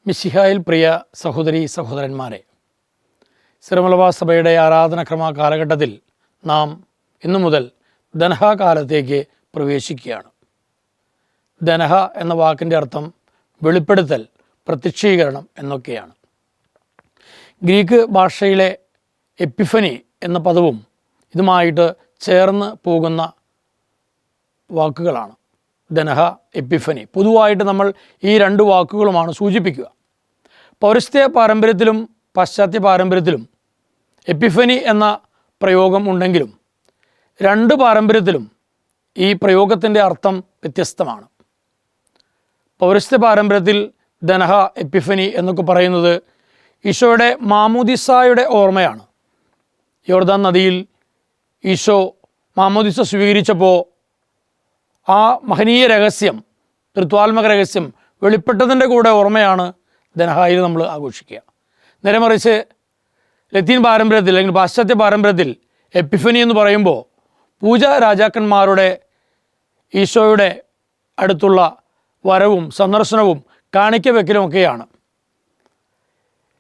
മിശിഹായിൽ പ്രിയ സഹോദരീ സഹോദരന്മാരെ, സിറമലബാർ സഭയുടെ ആരാധനക്രമ കാലഘട്ടത്തിൽ നാം ഇന്നു മുതൽ ദനഹ കാലത്തേക്ക് പ്രവേശിക്കുകയാണ്. ദനഹ എന്ന വാക്കിൻ്റെ അർത്ഥം വെളിപ്പെടുത്തൽ, പ്രത്യക്ഷീകരണം എന്നൊക്കെയാണ്. ഗ്രീക്ക് ഭാഷയിലെ എപ്പിഫനി എന്ന പദവും ഇതുമായിട്ട് ചേർന്ന് പോകുന്ന വാക്കുകളാണ്. ദനഹ, എപ്പിഫനി. പൊതുവായിട്ട് നമ്മൾ ഈ രണ്ട് വാക്കുകളുമാണ് സൂചിപ്പിക്കുക. പൗരസ്ത്യ പാരമ്പര്യത്തിലും പാശ്ചാത്യ പാരമ്പര്യത്തിലും എപ്പിഫനി എന്ന പ്രയോഗം ഉണ്ടെങ്കിലും രണ്ട് പാരമ്പര്യത്തിലും ഈ പ്രയോഗത്തിൻ്റെ അർത്ഥം വ്യത്യസ്തമാണ്. പൗരസ്ത്യ പാരമ്പര്യത്തിൽ ദനഹ, എപ്പിഫനി എന്നൊക്കെ പറയുന്നത് ഈശോയുടെ മാമോദിസായുടെ ഓർമ്മയാണ്. യോർദാൻ നദിയിൽ ഈശോ മാമോദിസ സ്വീകരിച്ചപ്പോൾ ആ മഹനീയ രഹസ്യം, തൃത്വാത്മക രഹസ്യം വെളിപ്പെട്ടതിൻ്റെ കൂടെ ഓർമ്മയാണ് ദനഹായിൽ നമ്മൾ ആഘോഷിക്കുക. നേരെ മറിച്ച് ലത്തീൻ പാരമ്പര്യത്തിൽ അല്ലെങ്കിൽ പാശ്ചാത്യ പാരമ്പര്യത്തിൽ എപ്പിഫനി എന്ന് പറയുമ്പോൾ പൂജാ രാജാക്കന്മാരുടെ ഈശോയുടെ അടുത്തുള്ള വരവും സന്ദർശനവും കാണിക്ക വെക്കലുമൊക്കെയാണ്.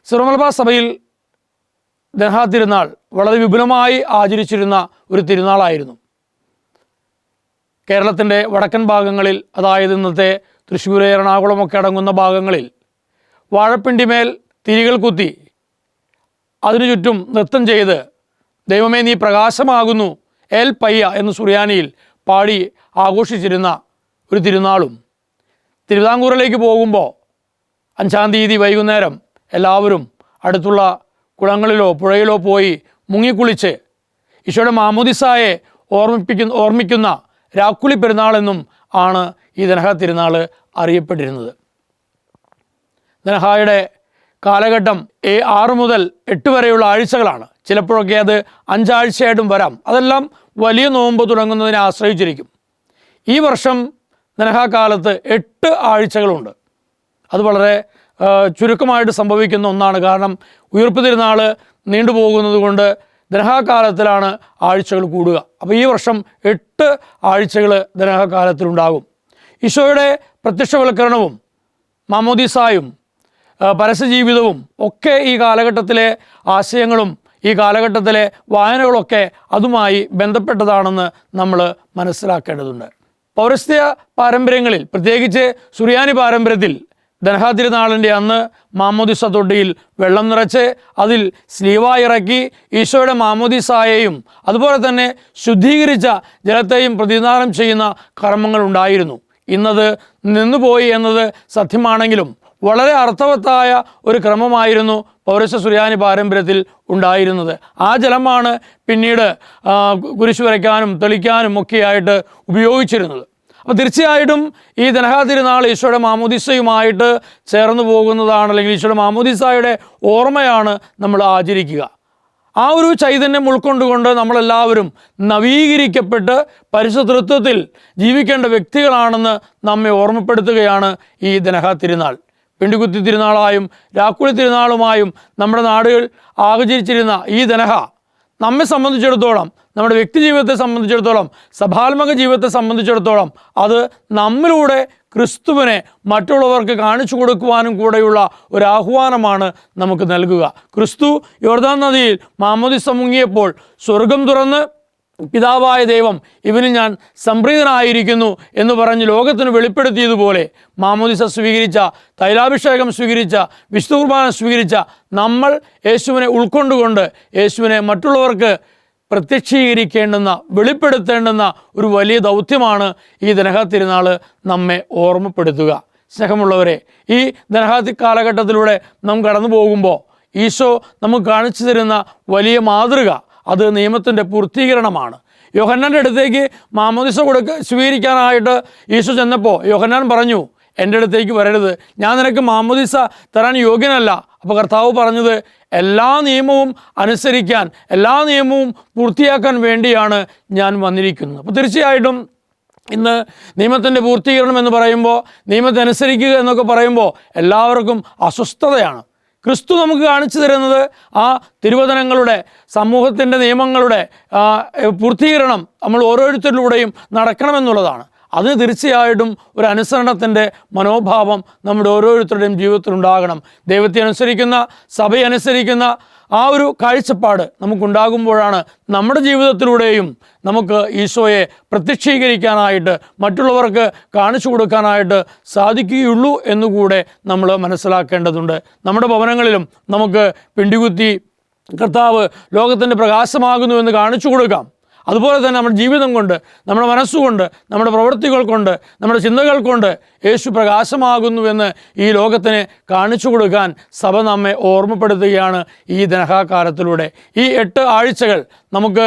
സിറമലബാർ സഭയിൽ ദനഹ തിരുനാൾ വളരെ വിപുലമായി ആചരിച്ചിരുന്ന ഒരു തിരുനാളായിരുന്നു. കേരളത്തിൻ്റെ വടക്കൻ ഭാഗങ്ങളിൽ, അതായത് ഇന്നത്തെ തൃശ്ശൂർ, എറണാകുളമൊക്കെ അടങ്ങുന്ന ഭാഗങ്ങളിൽ വാഴപ്പിണ്ടിമേൽ തിരികൾ കുത്തി അതിനു ചുറ്റും നൃത്തം ചെയ്ത് ദൈവമേ നീ പ്രകാശമാകുന്നു എൽ പയ്യ എന്ന് സുറിയാനിയിൽ പാടി ആഘോഷിച്ചിരുന്ന ഒരു തിരുനാളും, തിരുവിതാംകൂറിലേക്ക് പോകുമ്പോൾ 5-ാം തീയതി വൈകുന്നേരം എല്ലാവരും അടുത്തുള്ള കുളങ്ങളിലോ പുഴയിലോ പോയി മുങ്ങിക്കുളിച്ച് ഈശോയുടെ മാമോദിസായെ ഓർമ്മിക്കുന്ന രാക്കുളി പെരുന്നാളെന്നും ആണ് ഈ ദനഹ തിരുനാൾ അറിയപ്പെട്ടിരുന്നത്. ദനഹായുടെ കാലഘട്ടം 6 മുതൽ 8 വരെയുള്ള ആഴ്ചകളാണ്. ചിലപ്പോഴൊക്കെ അത് 5 ആഴ്ചയായിട്ടും വരാം. അതെല്ലാം വലിയ നോമ്പ് തുടങ്ങുന്നതിനെ ആശ്രയിച്ചിരിക്കും. ഈ വർഷം ദനഹ കാലത്ത് 8 ആഴ്ചകളുണ്ട്. അത് വളരെ ചുരുക്കമായിട്ട് സംഭവിക്കുന്ന ഒന്നാണ്. കാരണം ഉയിർപ്പ് തിരുനാൾ നീണ്ടുപോകുന്നത് കൊണ്ട് ദനഹാകാലത്തിലാണ് ആഴ്ചകൾ കൂടുക. അപ്പോൾ ഈ വർഷം 8 ആഴ്ചകൾ ദനഹാകാലത്തിലുണ്ടാകും. ഈശോയുടെ പ്രത്യക്ഷവൽക്കരണവും മാമോദിസായും പരസ്യജീവിതവും ഒക്കെ ഈ കാലഘട്ടത്തിലെ ആശയങ്ങളും ഈ കാലഘട്ടത്തിലെ വായനകളൊക്കെ അതുമായി ബന്ധപ്പെട്ടതാണെന്ന് നമ്മൾ മനസ്സിലാക്കേണ്ടതുണ്ട്. പൗരസ്ത്യ പാരമ്പര്യങ്ങളിൽ, പ്രത്യേകിച്ച് സുറിയാനി പാരമ്പര്യത്തിൽ ദനഹ തിരുനാളിൻ്റെ അന്ന് മാമോദിസ തൊട്ടിയിൽ വെള്ളം നിറച്ച് അതിൽ സ്ലീവ ഇറക്കി ഈശോയുടെ മാമോദിസായെയും അതുപോലെ തന്നെ ശുദ്ധീകരിച്ച ജലത്തെയും പ്രതിദാനം ചെയ്യുന്ന കർമ്മങ്ങൾ ഉണ്ടായിരുന്നു. ഇന്നത് നിന്നുപോയി എന്നത് സത്യമാണെങ്കിലും വളരെ അർത്ഥവത്തായ ഒരു ക്രമമായിരുന്നു പൗരസ്ത്യ സുറിയാനി പാരമ്പര്യത്തിൽ ഉണ്ടായിരുന്നത്. ആ ജലമാണ് പിന്നീട് കുരിശ് വരയ്ക്കാനും തെളിക്കാനും ഒക്കെയായിട്ട് ഉപയോഗിച്ചിരുന്നത്. അപ്പോൾ തീർച്ചയായിട്ടും ഈ ദനഹ തിരുനാൾ ഈശോയുടെ മാമോദിസയുമായിട്ട് ചേർന്ന് പോകുന്നതാണ്, അല്ലെങ്കിൽ ഈശോയുടെ മാമോദിസായുടെ ഓർമ്മയാണ് നമ്മൾ ആചരിക്കുക. ആ ഒരു ചൈതന്യം ഉൾക്കൊണ്ടുകൊണ്ട് നമ്മളെല്ലാവരും നവീകരിക്കപ്പെട്ട് പരിശുദ്ധ തൃത്വത്തിൽ ജീവിക്കേണ്ട വ്യക്തികളാണെന്ന് നമ്മെ ഓർമ്മപ്പെടുത്തുകയാണ് ഈ ദനഹ തിരുനാൾ. പിണ്ടികുത്തി തിരുനാളായും രാക്കുളി തിരുനാളുമായും നമ്മുടെ നാടുകൾ ആചരിച്ചിരുന്ന ഈ ദനഹ നമ്മെ സംബന്ധിച്ചിടത്തോളം, നമ്മുടെ വ്യക്തി ജീവിതത്തെ സംബന്ധിച്ചിടത്തോളം, സഭാത്മക ജീവിതത്തെ സംബന്ധിച്ചിടത്തോളം അത് നമ്മിലൂടെ ക്രിസ്തുവിനെ മറ്റുള്ളവർക്ക് കാണിച്ചു കൊടുക്കുവാനും കൂടെയുള്ള ഒരു ആഹ്വാനമാണ് നമുക്ക് നൽകുക. ക്രിസ്തു യോർദാൻ നദിയിൽ മാമോദിസ മുങ്ങിയപ്പോൾ സ്വർഗം തുറന്ന് പിതാവായ ദൈവം ഇവന് ഞാൻ സംപ്രീതനായിരിക്കുന്നു എന്ന് പറഞ്ഞ് ലോകത്തിന് വെളിപ്പെടുത്തിയതുപോലെ മാമോദിസ സ്വീകരിച്ച, തൈലാഭിഷേകം സ്വീകരിച്ച, വിശുദ്ധ കുർബാന സ്വീകരിച്ച നമ്മൾ യേശുവിനെ ഉൾക്കൊണ്ടുകൊണ്ട് യേശുവിനെ മറ്റുള്ളവർക്ക് പ്രത്യക്ഷീകരിക്കേണ്ടുന്ന, വെളിപ്പെടുത്തേണ്ടുന്ന ഒരു വലിയ ദൗത്യമാണ് ഈ ദനഹ തിരുനാൾ നമ്മെ ഓർമ്മപ്പെടുത്തുക. സ്നേഹമുള്ളവരെ, ഈ ദനഹ കാലഘട്ടത്തിലൂടെ നാം കടന്നു പോകുമ്പോൾ ഈശോ നമുക്ക് കാണിച്ചു തരുന്ന വലിയ മാതൃക അത് നിയമത്തിൻ്റെ പൂർത്തീകരണമാണ്. യോഹന്നാൻ്റെ അടുത്തേക്ക് മാമോദിസ സ്വീകരിക്കാനായിട്ട് ഈശോ ചെന്നപ്പോൾ യോഹന്നാൻ പറഞ്ഞു, എൻ്റെ അടുത്തേക്ക് വരരുത്, ഞാൻ നിനക്ക് മാമോദിസ തരാൻ യോഗ്യനല്ല. അപ്പോൾ കർത്താവ് പറഞ്ഞത്, എല്ലാ നിയമവും അനുസരിക്കാൻ, എല്ലാ നിയമവും പൂർത്തിയാക്കാൻ വേണ്ടിയാണ് ഞാൻ വന്നിരിക്കുന്നത്. അപ്പോൾ തീർച്ചയായിട്ടും ഇന്ന് നിയമത്തിൻ്റെ പൂർത്തീകരണം എന്ന് പറയുമ്പോൾ, നിയമത്തെ അനുസരിക്കുക എന്നൊക്കെ പറയുമ്പോൾ എല്ലാവർക്കും അസ്വസ്ഥതയാണ്. ക്രിസ്തു നമുക്ക് കാണിച്ചു തരുന്നത് ആ തിരുവചനങ്ങളുടെ, സമൂഹത്തിൻ്റെ നിയമങ്ങളുടെ പൂർത്തീകരണം നമ്മൾ ഓരോരുത്തരിലൂടെയും നടക്കണമെന്നുള്ളതാണ്. അതിന് തീർച്ചയായിട്ടും ഒരു അനുസരണത്തിൻ്റെ മനോഭാവം നമ്മുടെ ഓരോരുത്തരുടെയും ജീവിതത്തിലുണ്ടാകണം. ദൈവത്തെ അനുസരിക്കുന്ന, സഭയെ അനുസരിക്കുന്ന ആ ഒരു കാഴ്ചപ്പാട് നമുക്കുണ്ടാകുമ്പോഴാണ് നമ്മുടെ ജീവിതത്തിലൂടെയും നമുക്ക് ഈശോയെ പ്രത്യക്ഷീകരിക്കാനായിട്ട്, മറ്റുള്ളവർക്ക് കാണിച്ചു കൊടുക്കാനായിട്ട് സാധിക്കുകയുള്ളൂ എന്നുകൂടെ നമ്മൾ മനസ്സിലാക്കേണ്ടതുണ്ട്. നമ്മുടെ ഭവനങ്ങളിലും നമുക്ക് പിണ്ടികുത്തി കർത്താവ് ലോകത്തിൻ്റെ പ്രകാശമാകുന്നു എന്ന് കാണിച്ചു കൊടുക്കാം. അതുപോലെ തന്നെ നമ്മുടെ ജീവിതം കൊണ്ട്, നമ്മുടെ മനസ്സുകൊണ്ട്, നമ്മുടെ പ്രവൃത്തികൾ കൊണ്ട്, നമ്മുടെ ചിന്തകൾ കൊണ്ട് യേശു പ്രകാശമാകുന്നുവെന്ന് ഈ ലോകത്തിന് കാണിച്ചു കൊടുക്കാൻ സഭ നമ്മെ ഓർമ്മപ്പെടുത്തുകയാണ് ഈ ദനഹാകാലത്തിലൂടെ. ഈ 8 ആഴ്ചകൾ നമുക്ക്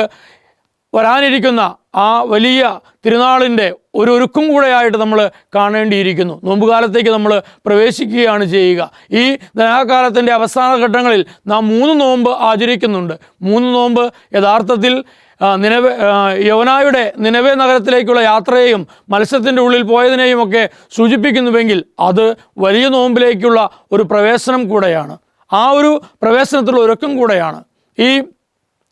വരാനിരിക്കുന്ന ആ വലിയ തിരുനാളിൻ്റെ ഒരു ഒരുക്കം കൂടെയായിട്ട് നമ്മൾ കാണേണ്ടിയിരിക്കുന്നു. നോമ്പുകാലത്തേക്ക് നമ്മൾ പ്രവേശിക്കുകയാണ് ചെയ്യുക. ഈ ദനഹാകാലത്തിൻ്റെ അവസാന ഘട്ടങ്ങളിൽ നാം 3 നോമ്പ് ആചരിക്കുന്നുണ്ട്. 3 നോമ്പ് യഥാർത്ഥത്തിൽ യോനായുടെ നിനവേ നഗരത്തിലേക്കുള്ള യാത്രയെയും മത്സ്യത്തിൻ്റെ ഉള്ളിൽ പോയതിനെയും ഒക്കെ സൂചിപ്പിക്കുന്നുവെങ്കിൽ അത് വലിയ നോമ്പിലേക്കുള്ള ഒരു പ്രവേശനം കൂടെയാണ്. ആ ഒരു പ്രവേശനത്തിലുള്ള ഒരുക്കം കൂടെയാണ്. ഈ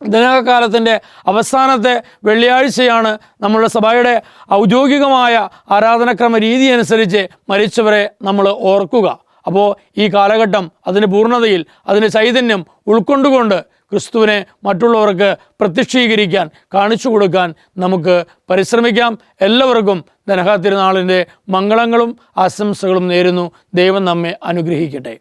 ദനഹാകാലത്തിൻ്റെ അവസാനത്തെ വെള്ളിയാഴ്ചയാണ് നമ്മളുടെ സഭയുടെ ഔദ്യോഗികമായ ആരാധനക്രമ രീതി അനുസരിച്ച് മരിച്ചവരെ നമ്മൾ ഓർക്കുക. അപ്പോൾ ഈ കാലഘട്ടം അതിൻ്റെ പൂർണ്ണതയിൽ, അതിൻ്റെ ചൈതന്യം ഉൾക്കൊണ്ടുകൊണ്ട് ക്രിസ്തുവിനെ മറ്റുള്ളവർക്ക് പ്രത്യക്ഷീകരിക്കാൻ, കാണിച്ചു കൊടുക്കാൻ നമുക്ക് പരിശ്രമിക്കാം. എല്ലാവർക്കും ദനഹാ തിരുനാളിൻ്റെ മംഗളങ്ങളും ആശംസകളും നേരുന്നു. ദൈവം നമ്മെ അനുഗ്രഹിക്കട്ടെ.